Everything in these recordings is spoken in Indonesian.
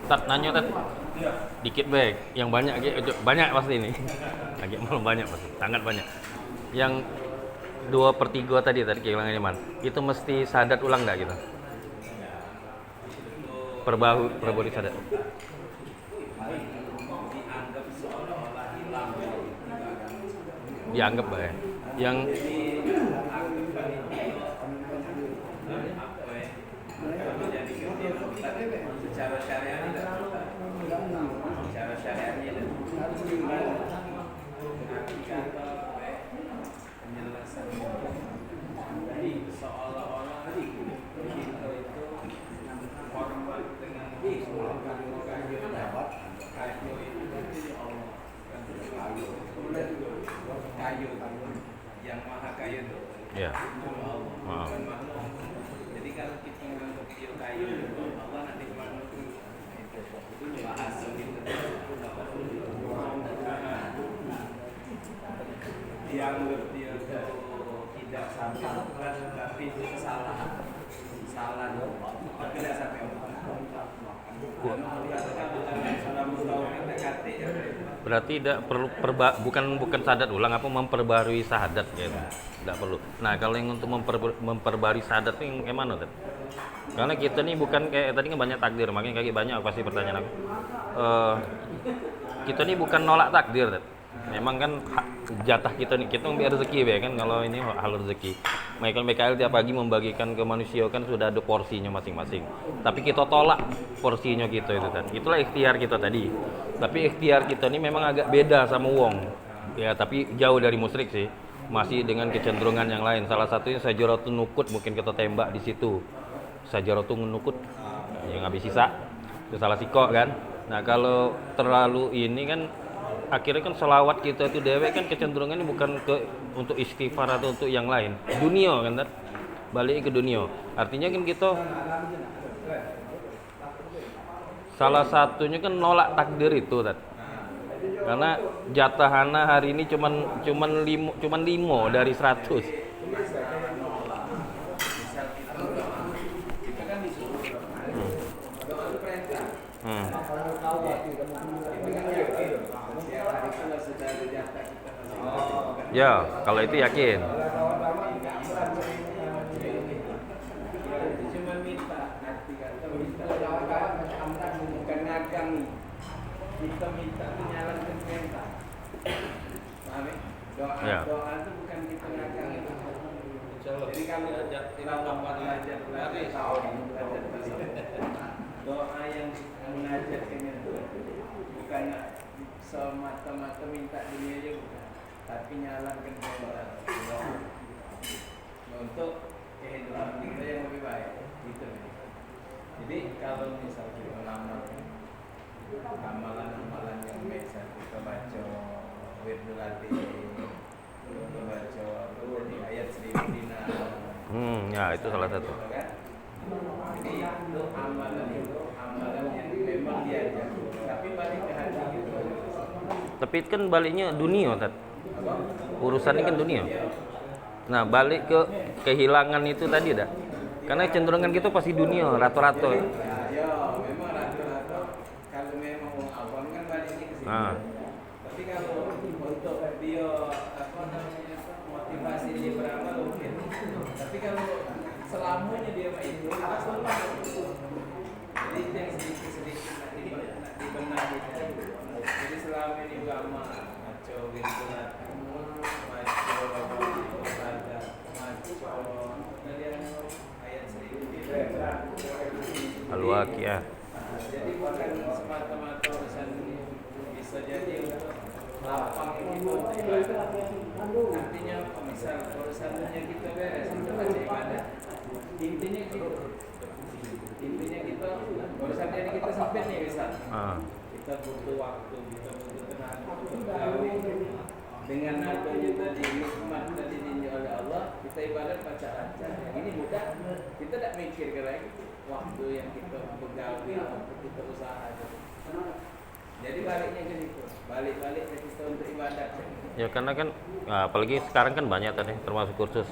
Tat nanya tat dikit baik, yang banyak banyak pasti ini. Lagi malam banyak pasti, sangat banyak. Yang 2/3 tadi kehilangan iman, itu mesti sadat ulang nggak gitu? Perbaharui sadat. Dianggap baik. Yang secara syariat tidak secara syariatnya penjelasan jadi seolah-olah kita itu hormat dengan kayu itu kayu yang maha kayu itu ya. Allah bukan makhluk. Jadi kalau kita menganggap dia kayu Allah nanti makhluk itu bahasa gitu dianggap dia itu tidak sampai tapi itu salah tapi tidak sampai Berarti tidak perlu bukan sadat ulang apa memperbarui sahadat gitu. Tidak perlu. Nah, kalau yang untuk memperbarui sahadat itu yang mana Tat? Karena kita nih bukan kayak tadi kan banyak takdir, makanya kayak banyak pasti pertanyaan aku. Kita nih bukan nolak takdir Tat. Memang kan jatah kita nih, kita ngambil rezeki ya kan, kalau ini hal rezeki. Michael BKL tiap pagi membagikan ke manusia kan sudah ada porsinya masing-masing. Tapi kita tolak porsinya kita itu kan. Itulah ikhtiar kita tadi. Tapi ikhtiar kita ini memang agak beda sama wong. Ya, tapi jauh dari musyrik sih. Masih dengan kecenderungan yang lain. Salah satunya sajaratun nukut, mungkin kita tembak di situ. Sajaratun nukut yang habis sisa. Itu salah sikok kan. Nah, kalau terlalu ini kan akhirnya kan selawat kita itu dewek kan kecenderungannya bukan untuk istighfar atau untuk yang lain, dunia kan Tat? Balik ke dunia, artinya kan kita salah satunya kan nolak takdir itu Tat. Karena jatah Hana hari ini cuman 5 dari 100. Ya, kalau itu yakin. cuma minta arti kata minta bukan nagang nih kita minta menjalankan perintah paham ya? Doa itu bukan kita nagang itu jadi kalau belajar doa yang mengajarkan itu bukan semata-mata minta dunia aja bukan, tapi nyalakan perintah untuk kehidupan kita yang lebih baik gitu. Jadi kalau misalnya kita mengamalkan amalan-amalan yang biasa kita baca wirdul hati, kita baca di ayat 1000 dinar. Ya itu salah satu. Jadi itu amalan yang memang diajar, tapi balik ke hati gitu. Tapi kan baliknya dunia Tat. Urusan ini kan dunia. Nah, balik ke kehilangan itu tadi dah. Karena cenderungan kita pasti dunia rata-rata. Ya, memang rata-rata kalau memang orang awam kan baliknya ke sini. Tapi kalau untuk dia motivasi dia beramal mungkin. Tapi kalau selamanya dia itu pasti jadi itu yang sedikit nak dibenahi. Jadi selama ini agama maco gitu. Al-Waqiah. Jadi bukan semata-mata urusan ini, bisa jadi untuk lapang itu artinya apa, misal urusannya kita beres kita baca ibadah, intinya gitu, intinya kita urusan diri kita sempit nih misal kita butuh waktu, kita butuh tenaga dengan adanya tadi nikmat tadi dijanji oleh Allah, kita ibadat baca lancar. Yang ini mudah, kita tidak mikir lagi waktu yang kita begawi, waktu kita usaha. Jadi baliknya ke situ, balik-balik ke kita untuk ibadat. Ya karena kan apalagi sekarang kan banyak tadi termasuk kursus.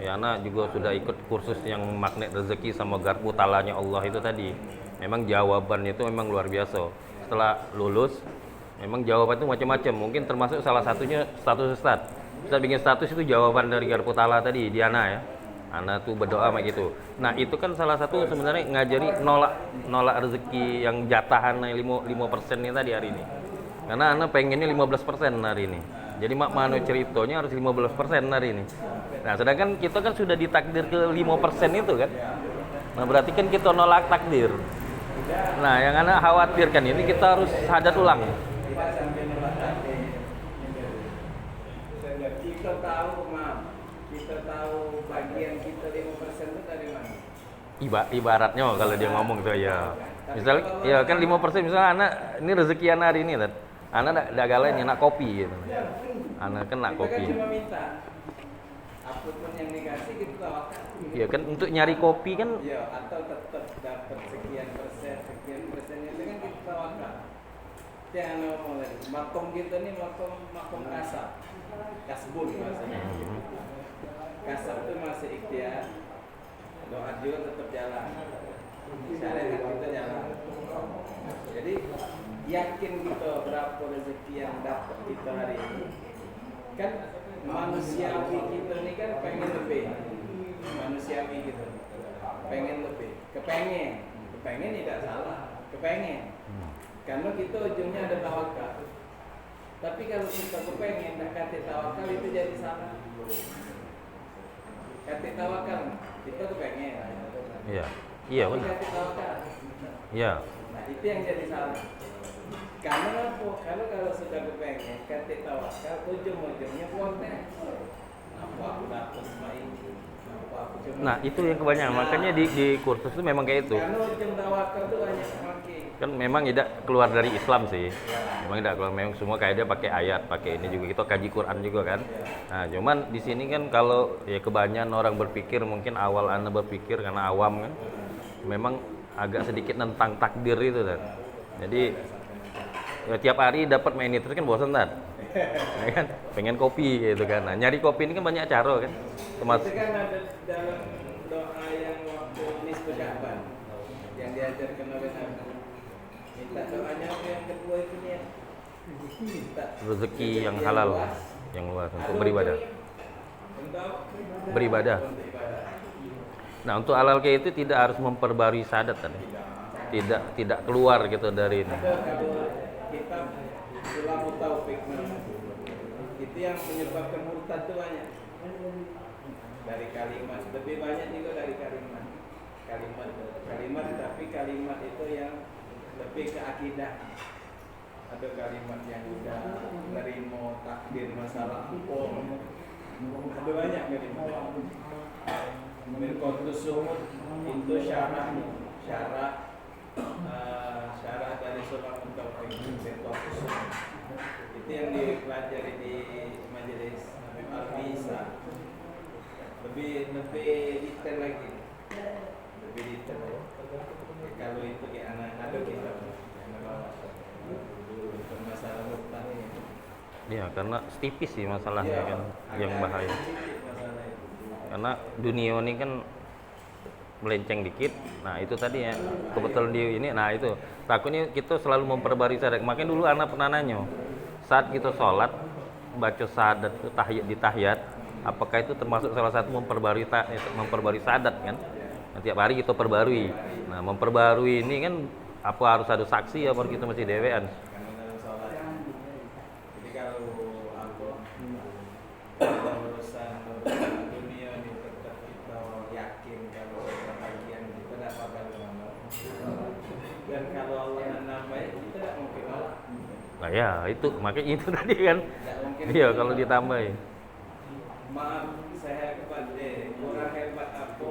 Ya anak juga sudah ikut kursus yang magnet rezeki sama garpu talanya Allah itu tadi. memang jawaban itu memang luar biasa. Setelah lulus, memang jawaban itu macam-macam. Mungkin termasuk salah satunya status Ustaz. Ustaz bikin status itu jawaban dari Garputala tadi, Diana ya. Ana tuh berdoa kayak gitu. Nah itu kan salah satu sebenarnya ngajari nolak rezeki yang jatahan 5% ini tadi hari ini. Karena Ana pengennya 15% hari ini. Jadi mak mano ceritanya harus 15% hari ini. Nah sedangkan kita kan sudah ditakdir ke 5% itu kan. Nah berarti kan kita nolak takdir. Nah yang Ana khawatirkan ini kita harus hadat ulang. Tidak sampai nolak takdir. Kita tahu bagian kita 5% itu dari mana? Ibaratnya kalau dia ngomong tuh ya. Misalnya ya kan 5% misalnya anak ini rezeki anak hari ini kan. Anak dak galain nak kopi gitu. Anak kan nak kopi. Kita kan cuma minta. Apapun yang dikasih kita tawakal. Iya kan untuk nyari kopi kan Ya, atau tetap dapat sekian persen itu kan kita tawakal. Itu yang Anda ngomong tadi. Makom kita ini makom kasab. Kasbun maksudnya. Kasab itu masih ikhtiar. Doa juga tetap jalan. Syariat kita jalan. Jadi yakin kita berapa rezeki yang dapat kita hari ini. Kan manusiawi kita ini kan pengen lebih. Manusiawi gitu. Pengen lebih. Kepengen tidak salah. Kepengen. Karena kita ujungnya ada tawakal. Tapi kalau kita kepengen tak kata tawakal itu jadi salah. Kata tawakal kita kepengen. iya. Iya Tapi benar. kata tawakal. Iya. Nah itu yang jadi salah. Karena apa? Kalau sudah kepengen kata tawakal ujung-ujungnya protes. Apa aku dapat semua ini? Apa aku cuma Nah, itu yang kebanyakan. Makanya di kursus itu memang kayak itu. Karena ujung tawakal itu banyak semakin. Kan memang tidak keluar dari Islam sih. Memang tidak keluar, memang semua kayak dia pakai ayat, pakai ini juga kita kaji Quran juga kan. Nah, cuman di sini kan kalau ya kebanyakan orang berpikir mungkin awal Anda berpikir karena awam kan. Memang agak sedikit tentang takdir itu kan. Jadi ya, tiap hari dapat main itu kan bosan kan. Ya kan? Pengen kopi gitu kan. Nah, nyari kopi ini kan banyak cara kan. Itu kan ada dalam doa yang waktu nisbah Sya'ban yang diajarkan oleh Nabi. Minta doanya yang kedua itu nih. Minta Rezeki yang halal, yang luas untuk beribadah. Untuk Beribadah. untuk ibadah. Nah, untuk halal kayak itu tidak harus memperbarui syahadat tadi. Tidak keluar gitu dari ini. Ada kalau kita Sulamu Taufik itu yang menyebabkan murtad itu banyak dari kalimat, lebih banyak juga dari kalimat tapi kalimat itu yang lebih ke akidah. Ada kalimat yang udah menerima takdir masalah hukum, ada banyak kalimat. Mirqatus Sumud itu syarah dari Sulamu Taufik. Mirqatus Sumud itu yang dipelajari di majelis Habib Al-Bisa. Lebih detail lagi. Lebih detail. Kalau itu kayak anak ada kita untuk masalah murtad ini. Ya, karena tipis sih masalahnya kan yang bahaya. Masalah itu. Karena dunia ini kan melenceng dikit. Nah, itu tadi ya. Kebetulan di ini, nah itu. Takutnya kita selalu memperbarui syahadat. Makanya dulu anak pernah nanya, saat kita sholat baca syahadat itu tahiyat, apakah itu termasuk salah satu memperbarui syahadat kan? Nah, tiap hari kita perbarui. Nah, memperbarui ini kan apa harus ada saksi apa kita masih dewean? Karena dalam sholat. Jadi kalau dalam urusan dunia ini tetap kita yakin kalau bagian kita dapat dari Allah. Dan kalau Allah menambah kita tidak mungkin nolak. Nah ya itu makanya itu tadi kan. Tidak mungkin. Iya kalau ditambahin. Maaf saya kurang hebat apa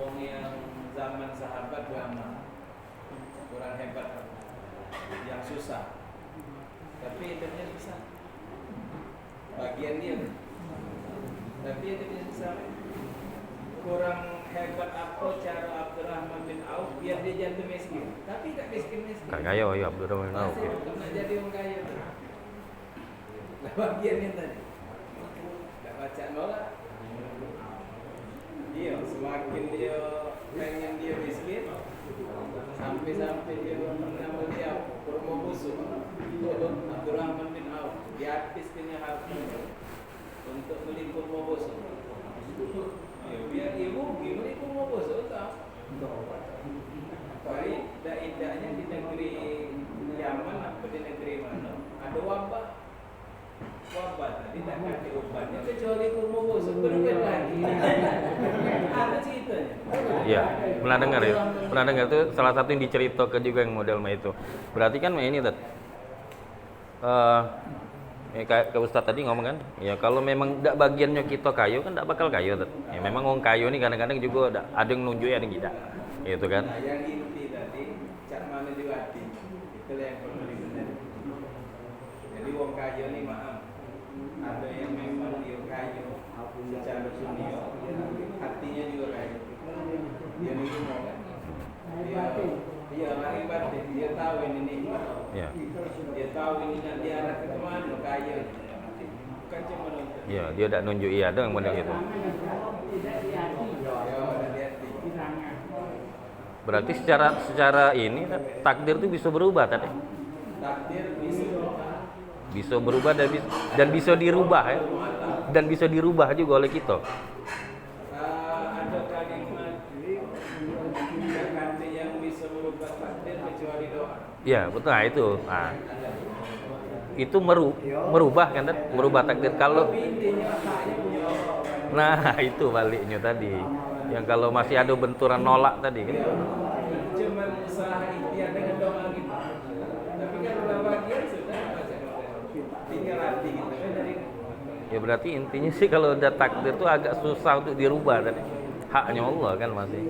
wong yang zaman sahabat lama kurang hebat apa yang susah tapi hidupnya bisa bagian dia tapi hidupnya bisa kurang hebat apa cara Abdurrahman bin Auf biar dia jatuh miskin tapi tak miskin Kak Kayo ya Abdurrahman bin Auf. masih kena jadi orang kaya tuh nah bagiannya tadi tak baca nolak iya semakin dia pengen dia miskin Sampai-sampai dia pernah melihat kurma busuk. Abdurrahman bin Auf dihabiskannya hartanya untuk beli kurma busuk. Ya, biar ibu beli kurma busuk tak. Baik, idahnya di negeri Yaman atau di negeri mana ada wabah tadi tak kasih obatnya kecuali kurma busuk berubat lagi. Ada ceritanya. Iya, pernah dengar ya. Pernah dengar itu salah satu yang diceritakan juga yang model itu. Berarti kan ini Tat. Kayak Ustadz tadi ngomong kan, ya kalau memang tidak bagiannya kita kayu kan tidak bakal kayu Tat. Ya memang orang kayu ini kadang-kadang juga ada yang nunjuk ada yang tidak. Gitu kan. Nah, yang inti tadi cak mana diwati. Itulah yang perlu dibenahi. Jadi wong kayu ini maaf. Ada yang memang dia kayu secara dunia, hatinya juga kayu. Dia ini mau kan? Dia lahir batin, dia tahu ini nikmat. Ya. Dia tahu ini nanti arah ke kemana kayu. Bukan cuma nonton. Iya, dia tidak nunjuk iya ada yang model gitu. Ya, udah lihat. Berarti secara ini takdir itu bisa berubah Tat. Takdir bisa Bisa berubah dan bisa dirubah ya. Dan bisa dirubah juga oleh kita. ada kalimat kata yang bisa merubah takdir kecuali doa. Ya betul, nah itu. Nah, itu merubah kan, Tat? Merubah takdir kalau. Nah itu baliknya tadi. Yang kalau masih ada benturan nolak tadi kan. Cuma usaha ikhtiar dengan doa gitu. Tapi kan udah bagian sudah baca doa. Tinggal hati gitu kan dari. Ya berarti intinya sih kalau udah takdir itu agak susah untuk dirubah tadi. Haknya Allah kan masih.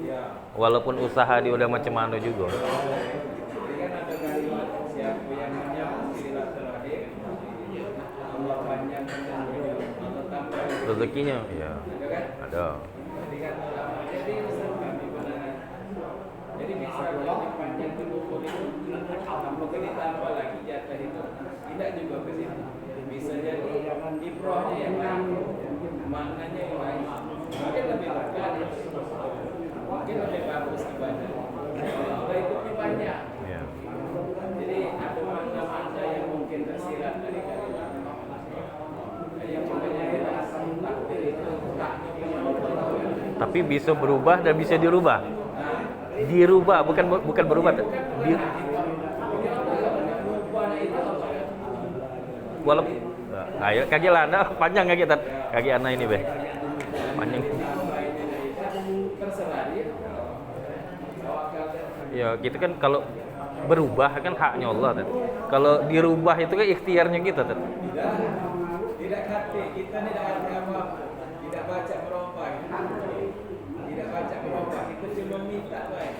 Walaupun usaha dia udah macam mana juga. Jadi kan ada kalimat siapa yang menyambut silaturahim Allah panjangkan Allah tambah Rezekinya ya ada kan? ada. Jadi kan ulama jadi usaha kami benar. Jadi misalnya dipanjang ke buku itu mungkin ditambah lagi jatah itu tidak juga ke situ. Bisa jadi ibrahnya yang lain, maknanya yang lain. Mungkin lebih berkah, mungkin lebih bagus ibadah. Allah itu banyak. Ya. Jadi ada makna-makna yang mungkin tersirat dari kalimat. Yang maknanya adalah takdir itu takdir yang Allah. Tapi bisa berubah dan bisa dirubah. Dirubah bukan berubah. Walaupun ayo kaki lana panjang kaki Tat. Kaki anak ini be. Panjang. Terserah dia. Ya gitu kan kalau berubah kan haknya Allah Tat. Kalau dirubah itu kan ikhtiarnya kita Tat. Tidak hati, kita tidak hati apa-apa. Tidak baca merubah. Tidak baca merubah, kita cuma minta baik.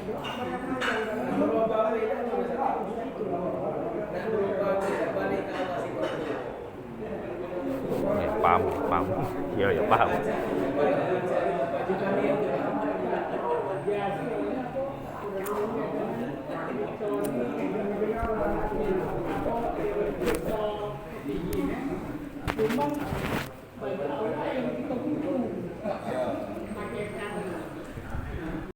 Merubah tidak bisa. Dan merubah tidak balik ke Allah sih. Ya, paham. Ya paham. Memang banyak orang yang kita butuh.